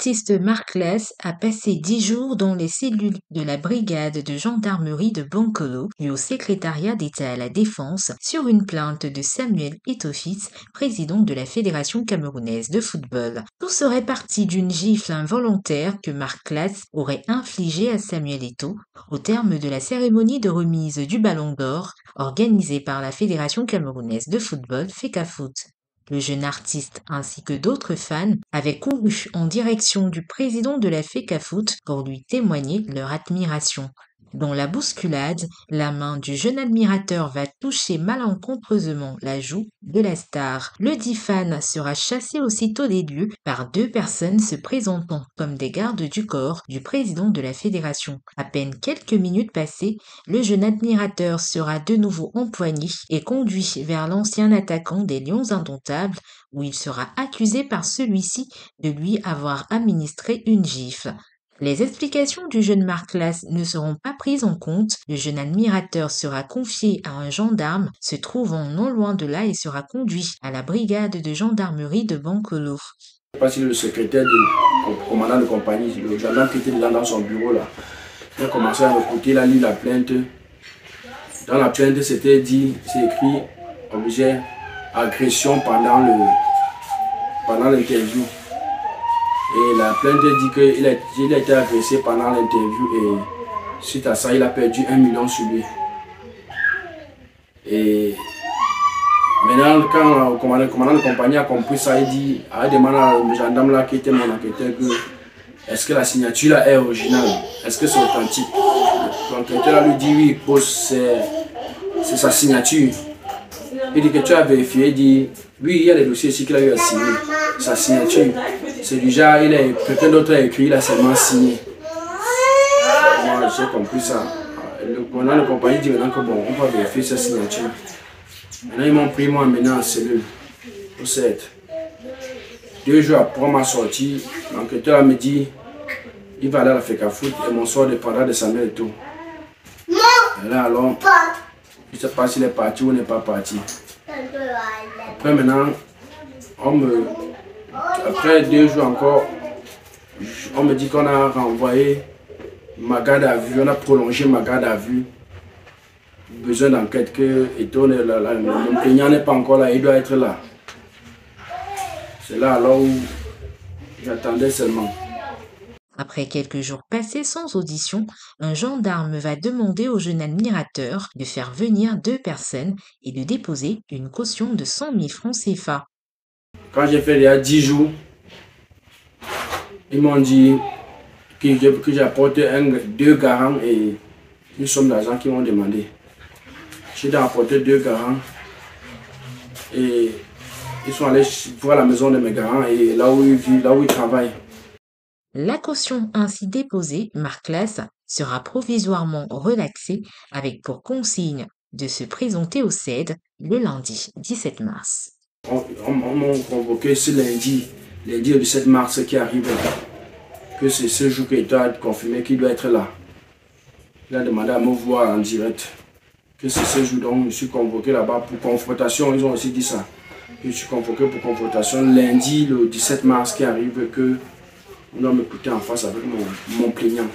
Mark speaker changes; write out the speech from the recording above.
Speaker 1: artiste Mark Lass a passé 10 jours dans les cellules de la brigade de gendarmerie de Bankolo et au secrétariat d'État à la Défense sur une plainte de Samuel Eto'o, président de la Fédération camerounaise de football. Tout serait parti d'une gifle involontaire que Mark Lass aurait infligée à Samuel Eto'o au terme de la cérémonie de remise du Ballon d'Or organisée par la Fédération camerounaise de football FECAFOOT. Le jeune artiste ainsi que d'autres fans avaient couru en direction du président de la FECAFOOT pour lui témoigner leur admiration. Dans la bousculade, la main du jeune admirateur va toucher malencontreusement la joue de la star. Le dit fan sera chassé aussitôt des lieux par 2 personnes se présentant comme des gardes du corps du président de la fédération. À peine quelques minutes passées, le jeune admirateur sera de nouveau empoigné et conduit vers l'ancien attaquant des Lions indomptables où il sera accusé par celui-ci de lui avoir administré une gifle. Les explications du jeune Mark Lass ne seront pas prises en compte. Le jeune admirateur sera confié à un gendarme se trouvant non loin de là et sera conduit à la brigade de gendarmerie de Bankolo.
Speaker 2: Je ne sais pas si le secrétaire du commandant de compagnie, le gendarme qui était dans son bureau là, il a commencé à écouter, il a lu la plainte. Dans la plainte, c'était dit, c'est écrit objet agression pendant l'interview. Et la plainte dit qu'il a été agressé pendant l'interview et suite à ça, il a perdu 1 million sur lui. Et maintenant, quand le commandant de compagnie a compris ça, il a demandé au gendarme là qui était mon enquêteur que est-ce que la signature là est originale, est-ce que c'est authentique. L'enquêteur lui dit oui, c'est sa signature. Il dit que tu as vérifié, il dit oui, il y a des dossiers ici qu'il a eu à signer, sa signature. C'est du genre, quelqu'un d'autre a écrit, il a seulement signé. Moi, j'ai compris ça. Le commandant de compagnie dit maintenant que bon, on va vérifier sa signature. Maintenant, ils m'ont pris moi maintenant en cellule, au 7. 2 jours après ma sortie, l'enquêteur me dit il va aller à la FECAFOOT et mon sort dépendra de Samuel Eto'o. Et là alors, je ne sais pas s'il est parti ou n'est pas parti. Après maintenant, après 2 jours encore, on me dit qu'on a renvoyé ma garde à vue, on a prolongé ma garde à vue. Besoin d'enquête que Eto'o, mon plaignant n'est pas encore là, il doit être là. C'est là alors où j'attendais seulement.
Speaker 1: Après quelques jours passés sans audition, un gendarme va demander au jeune admirateur de faire venir 2 personnes et de déposer une caution de 100 000 francs CFA.
Speaker 2: Quand j'ai fait il y a 10 jours, ils m'ont dit que j'apporte 2 garants et une somme d'argent qu'ils m'ont demandé. J'ai apporté 2 garants et ils sont allés voir la maison de mes garants et là où ils vivent, là où ils travaillent.
Speaker 1: La caution ainsi déposée, Mark Lass sera provisoirement relaxée avec pour consigne de se présenter au CED le lundi 17 mars.
Speaker 2: On m'a convoqué ce lundi le 17 mars qui arrive, que c'est ce jour que l'État a confirmé qu'il doit être là. Il a demandé à me voir en direct, que c'est ce jour donc je suis convoqué là-bas pour confrontation, ils ont aussi dit ça. Que je suis convoqué pour confrontation lundi le 17 mars qui arrive, que on doit m'écouter en face avec mon plaignant.